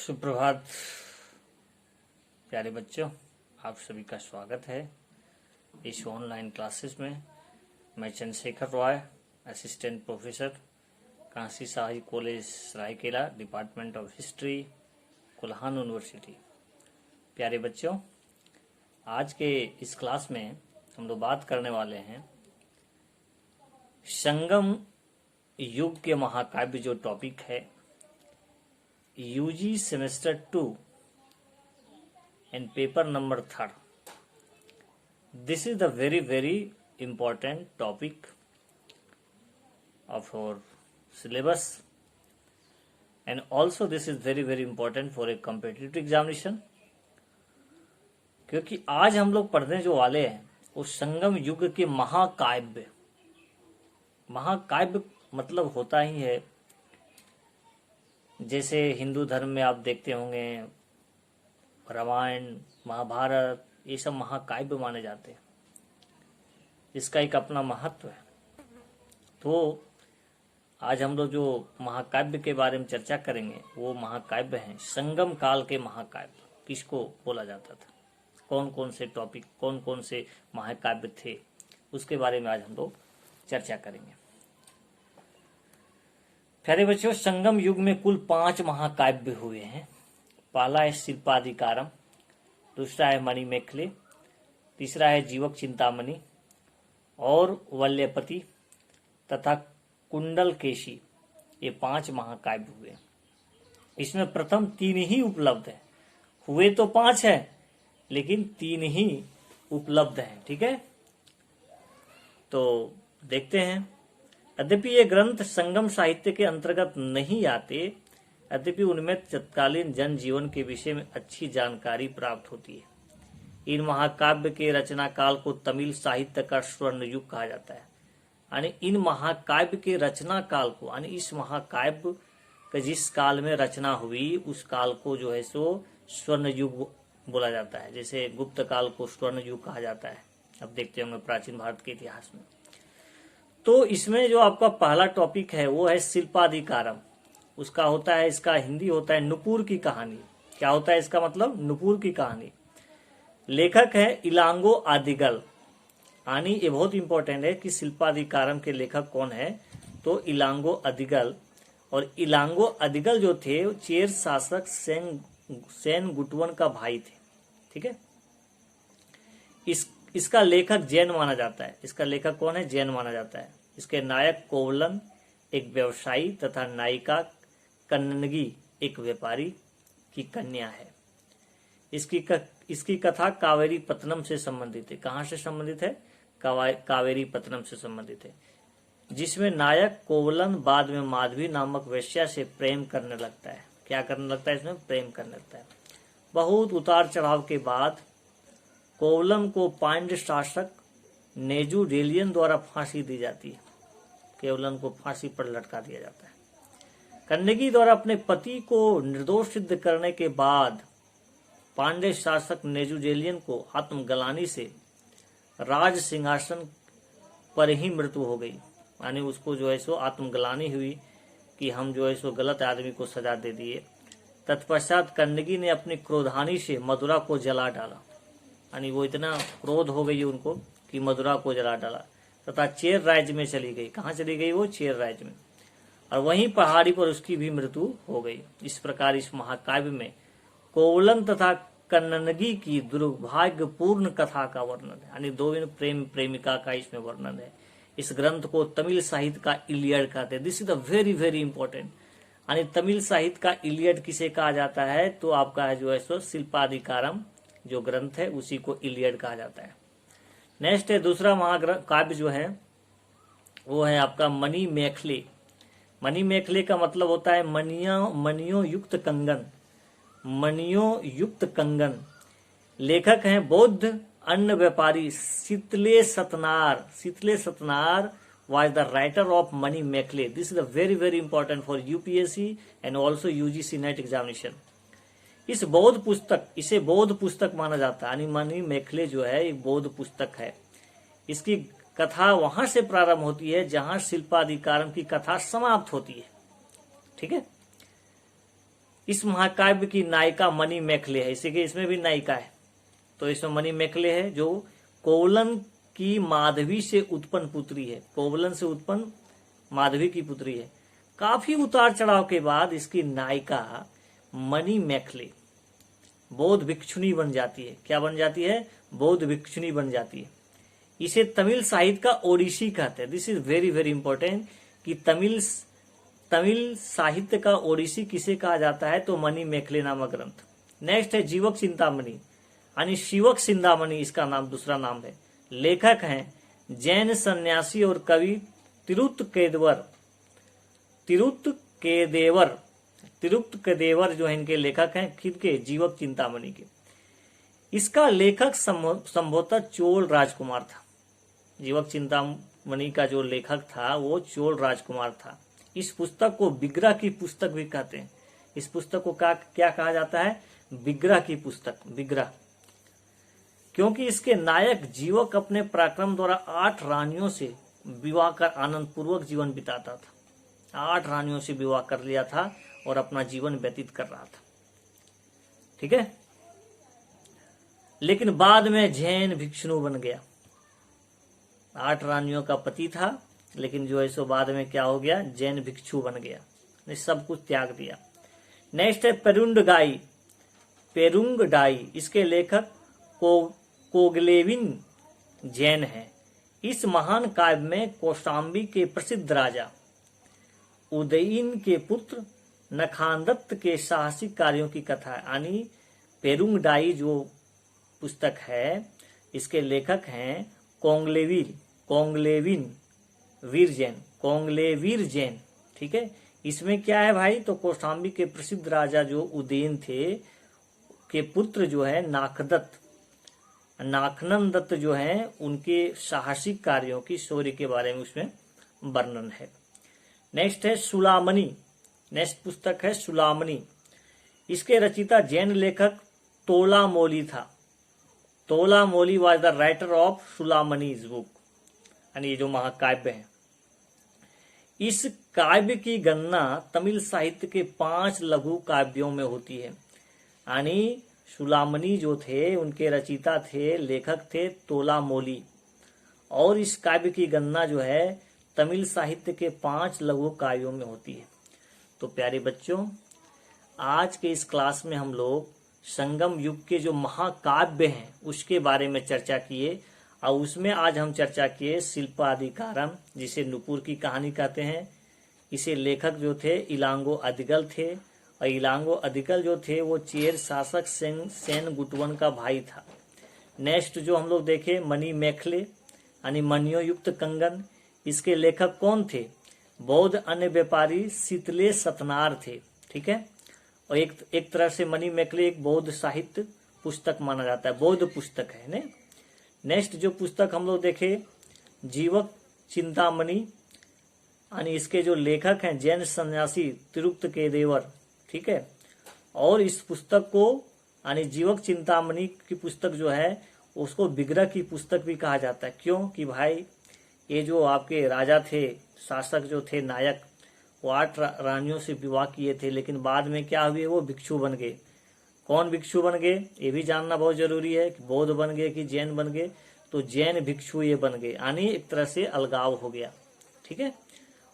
सुप्रभात प्यारे बच्चों, आप सभी का स्वागत है इस ऑनलाइन क्लासेस में। मैं Chandrashekhar Roy, assistant professor, Kashi Sahi college Saraikela, department of history, Kolhan university. प्यारे बच्चों, आज के इस क्लास में हम लोग बात करने वाले हैं संगम युग के महाकाव्य, जो टॉपिक है UG semester 2 and paper number 3rd. This is the very important topic of our syllabus, and also this is very important for a competitive examination, क्योंकि आज हम लोग पढ़ने जो वाले हैं वो संगम युग के महाकाव्य। महाकाव्य मतलब होता ही है, जैसे हिंदू धर्म में आप देखते होंगे रामायण, महाभारत, ये सब महाकाव्य माने जाते हैं। इसका एक अपना महत्व है। तो आज हम लोग जो महाकाव्य के बारे में चर्चा करेंगे वो महाकाव्य हैं संगम काल के महाकाव्य। किसको बोला जाता था, कौन कौन से टॉपिक, कौन कौन से महाकाव्य थे, उसके बारे में आज हम लोग चर्चा करेंगे। प्यारे बच्चों, संगम युग में कुल 5 महाकाव्य हुए हैं। पहला है शिल्पाधिकारम, दूसरा है मणिमेखले, तीसरा है जीवक चिंतामणि और वल्यपति तथा कुंडलकेशी। ये 5 महाकाव्य हुए। इसमें प्रथम 3 ही उपलब्ध है। हुए तो 5 है लेकिन 3 ही उपलब्ध हैं। ठीक है, तो देखते हैं। यद्यपि ये ग्रंथ संगम साहित्य के अंतर्गत नहीं आते, यद्यपि उनमें तत्कालीन जनजीवन के विषय में अच्छी जानकारी प्राप्त होती है। इन महाकाव्य के रचना काल को तमिल साहित्य का स्वर्ण युग कहा जाता है। यानी इन महाकाव्य के रचना काल को, यानी इस महाकाव्य का जिस काल में रचना हुई उस काल को जो है सो स्वर्ण युग बोला जाता है। जैसे गुप्त काल को स्वर्ण युग कहा जाता है, अब देखते होंगे प्राचीन भारत के इतिहास में। तो इसमें जो आपका पहला टॉपिक है वो है शिल्पाधिकारम। उसका होता है, इसका हिंदी होता है नुपुर की कहानी। क्या होता है इसका मतलब? नुपुर की कहानी। लेखक है इलांगो अदिगल। यानी ये बहुत इंपॉर्टेंट है कि शिल्पाधिकारम के लेखक कौन है, तो इलांगो अदिगल। और इलांगो अदिगल जो थे चेर शासक सेन गुटवन का भाई थे। ठीक है, इसका लेखक जैन माना जाता है। इसका लेखक कौन है? जैन माना जाता है। इसके नायक कोवलन एक व्यवसायी तथा नायिका कन्नगी एक व्यापारी की कन्या है। इसकी कथा कावेरी पत्तनम से संबंधित है। कहाँ से संबंधित है? कावेरी पत्तनम से संबंधित है, जिसमें नायक कोवलन बाद में माधवी नामक वेश्या से प्रेम करने लगता है। क्या करने लगता है? इसमें प्रेम करने लगता है। बहुत उतार चढ़ाव के बाद कोवलन को पांड्य शासक नेजुडेलियन द्वारा फांसी दी जाती है। कोवलन को फांसी पर लटका दिया जाता है। कन्नगी द्वारा अपने पति को निर्दोष सिद्ध करने के बाद पांड्य शासक नेजुडेलियन को आत्मग्लानि से राज सिंहासन पर ही मृत्यु हो गई। यानी उसको जो है सो आत्मग्लानि हुई कि हम जो है सो गलत आदमी को सजा दे दिए। तत्पश्चात कन्नगी ने अपनी क्रोधानी से मदुरा को जला डाला। यानी वो इतना क्रोध हो गई उनको कि मदुरा को जला डाला तथा चेर राज्य में चली गई। कहाँ चली गई वो? चेर राज्य में। और वहीं पहाड़ी पर उसकी भी मृत्यु हो गई। इस प्रकार इस महाकाव्य में कोवलन तथा कन्नगी की दुर्भाग्यपूर्ण कथा का वर्णन है। यानी 2 प्रेम प्रेमिका का इसमें वर्णन है। इस ग्रंथ को तमिल साहित्य का इलियड कहते हैं। This is the very important. यानी तमिल साहित्य का इलियड किसे कहा जाता है? तो आपका जो है सो शिल्पाधिकारम जो ग्रंथ है उसी को इलियड कहा जाता है। नेक्स्ट है दूसरा महाकाव्य जो है वो है आपका मणिमेखले। मणिमेखले का मतलब होता है मणियों युक्त कंगन। मणियों युक्त कंगन। लेखक हैं बौद्ध अन्न व्यापारी शीतले सतनार। शीतले सतनार was the writer of मणिमेखले. This is a very important for UPSC and also UGC NET examination. इसे बौद्ध पुस्तक माना जाता है। यानी मणिमेखले जो है एक बौद्ध पुस्तक है। इसकी कथा वहां से प्रारंभ होती है जहां शिल्पाधिकारम की कथा समाप्त होती है। ठीक है, इस महाकाव्य की नायिका मणि मैखले है, इसी के इसमें भी नायिका है, तो इसमें मणि मैखले है जो कोवलन की माधवी से उत्पन्न पुत्री है, कोवलन से उत्पन्न माधवी की पुत्री है। काफी उतार चढ़ाव के बाद इसकी नायिका मणि मैखले बौद्ध भिक्षुणी बन जाती है। क्या बन जाती है? बौद्ध भिक्षुणी बन जाती है। इसे तमिल साहित्य का ओडिसी कहते हैं। This is very very important कि तमिल साहित्य का ओडिसी किसे कहा जाता है? तो मणि मैखले नामक ग्रंथ। नेक्स्ट है जीवक चिंतामणि यानी शिवक चिंतामणि, इसका नाम दूसरा नाम है। लेखक हैं जैन सन्यासी और कवि तिरुत्त केदेवर जो है इनके लेखक हैं खुद के जीवक चिंतामणि के। इसका लेखक संभवतः चोल राजकुमार था। जीवक चिंतामणि का जो लेखक था वो चोल राजकुमार था। इस पुस्तक को विग्रह की पुस्तक भी कहते हैं। इस पुस्तक को क्या कहा जाता है? विग्रह की पुस्तक, विग्रह, क्योंकि इसके नायक जीवक अपने पराक्रम द्वारा 8 रानियों से विवाह कर आनंद पूर्वक जीवन बिताता था। 8 रानियों से विवाह कर लिया था और अपना जीवन व्यतीत कर रहा था। ठीक है, लेकिन बाद में जैन भिक्षु बन गया। 8 रानियों का पति था, लेकिन जो है सो बाद में क्या हो गया? जैन भिक्षु बन गया, ने सब कुछ त्याग दिया। नेक्स्ट है पेरुंगडाई। इसके लेखक कोगलेविन जैन है। इस महान काव्य में कौशाम्बी के प्रसिद्ध राजा उदयन के पुत्र नखानदत्त के साहसिक कार्यों की कथा है। यानी पेरुंगडाई जो पुस्तक है इसके लेखक हैं कोंगलेविन वीर जैन। ठीक है, इसमें क्या है भाई? तो कौशाम्बी के प्रसिद्ध राजा जो उदयन थे के पुत्र जो है नाखनंदत्त जो है उनके साहसिक कार्यों की शौर्य के बारे में उसमें वर्णन है। नेक्स्ट है सुलामणि। नेक्स्ट पुस्तक है सुलामणि। इसके रचयिता जैन लेखक तोलामोली था। Tolamoli was the writer of Sulamani's book, यानी ये जो महाकाव्य है। इस काव्य की गणना तमिल साहित्य के 5 लघु काव्यों में होती है। यानी सुलामणि जो थे उनके रचयिता थे, लेखक थे तोलामोली, और इस काव्य की गणना जो है तमिल साहित्य के 5 लघु काव्यों में होती है। तो प्यारे बच्चों, आज के इस क्लास में हम लोग संगम युग के जो महाकाव्य हैं उसके बारे में चर्चा किए, और उसमें आज हम चर्चा किए शिल्पाधिकारम, जिसे नुपुर की कहानी कहते हैं। इसे लेखक जो थे इलांगो अदिगल थे, और इलांगो अदिगल जो थे वो चेर शासक सेन गुटवन का भाई था। नेक्स्ट जो हम लोग देखे मणि मैखले यानी मणियों युक्त कंगन। इसके लेखक कौन थे? बौद्ध अन्य व्यापारी शीतले सतनार थे। ठीक है, और एक तरह से मणि मैखले एक बौद्ध साहित्य पुस्तक माना जाता है, बौद्ध पुस्तक है ने। नेक्स्ट जो पुस्तक हम लोग देखे जीवक चिंतामणि, यानी इसके जो लेखक हैं जैन सन्यासी तिरुत्त केदेवर। ठीक है, और इस पुस्तक को यानी जीवक चिंतामणि की पुस्तक जो है उसको विग्रह की पुस्तक भी कहा जाता है। क्यों? कि भाई ये जो आपके राजा थे, शासक जो थे, नायक, वो 8 रानियों से विवाह किए थे, लेकिन बाद में क्या हुए? वो भिक्षु बन गए। कौन भिक्षु बन गए ये भी जानना बहुत जरूरी है कि बौद्ध बन गए कि जैन बन गए। तो जैन भिक्षु ये बन गए, यानी एक तरह से अलगाव हो गया। ठीक है,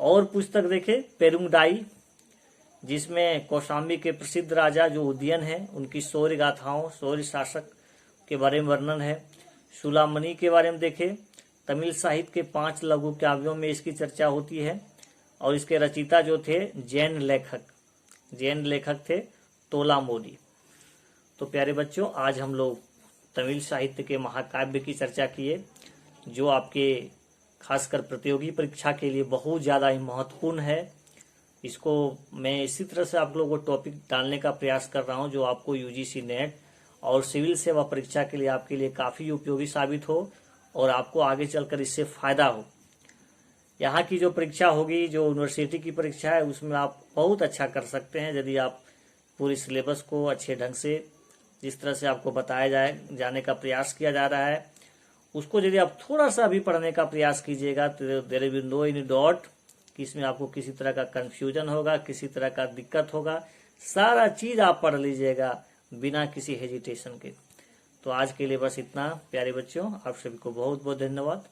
और पुस्तक देखे पेरुंगडाई, जिसमें कौशाम्बी के प्रसिद्ध राजा जो उदयन है उनकी शौर्य गाथाओं, शौर्य शासक के बारे में वर्णन है। सुलामणि के बारे में देखे, तमिल साहित्य के 5 लघु काव्यों में इसकी चर्चा होती है, और इसके रचयिता जो थे जैन लेखक थे तोलामोली। तो प्यारे बच्चों, आज हम लोग तमिल साहित्य के महाकाव्य की चर्चा किए, जो आपके खासकर प्रतियोगी परीक्षा के लिए बहुत ज़्यादा ही महत्वपूर्ण है। इसको मैं इसी तरह से आप लोगों को टॉपिक डालने का प्रयास कर रहा हूं जो आपको यूजीसी नेट और सिविल सेवा परीक्षा के लिए आपके लिए काफ़ी उपयोगी साबित हो और आपको आगे चलकर इससे फ़ायदा हो। यहाँ की जो परीक्षा होगी, जो यूनिवर्सिटी की परीक्षा है, उसमें आप बहुत अच्छा कर सकते हैं यदि आप पूरी सिलेबस को अच्छे ढंग से, जिस तरह से आपको बताया जाने का प्रयास किया जा रहा है, उसको यदि आप थोड़ा सा भी पढ़ने का प्रयास कीजिएगा तो there will no any doubt कि इसमें आपको किसी तरह का कंफ्यूजन होगा, किसी तरह का दिक्कत होगा, सारा चीज आप पढ़ लीजिएगा बिना किसी हेजिटेशन के। तो आज के लिए बस इतना प्यारे बच्चों, आप सभी को बहुत बहुत धन्यवाद।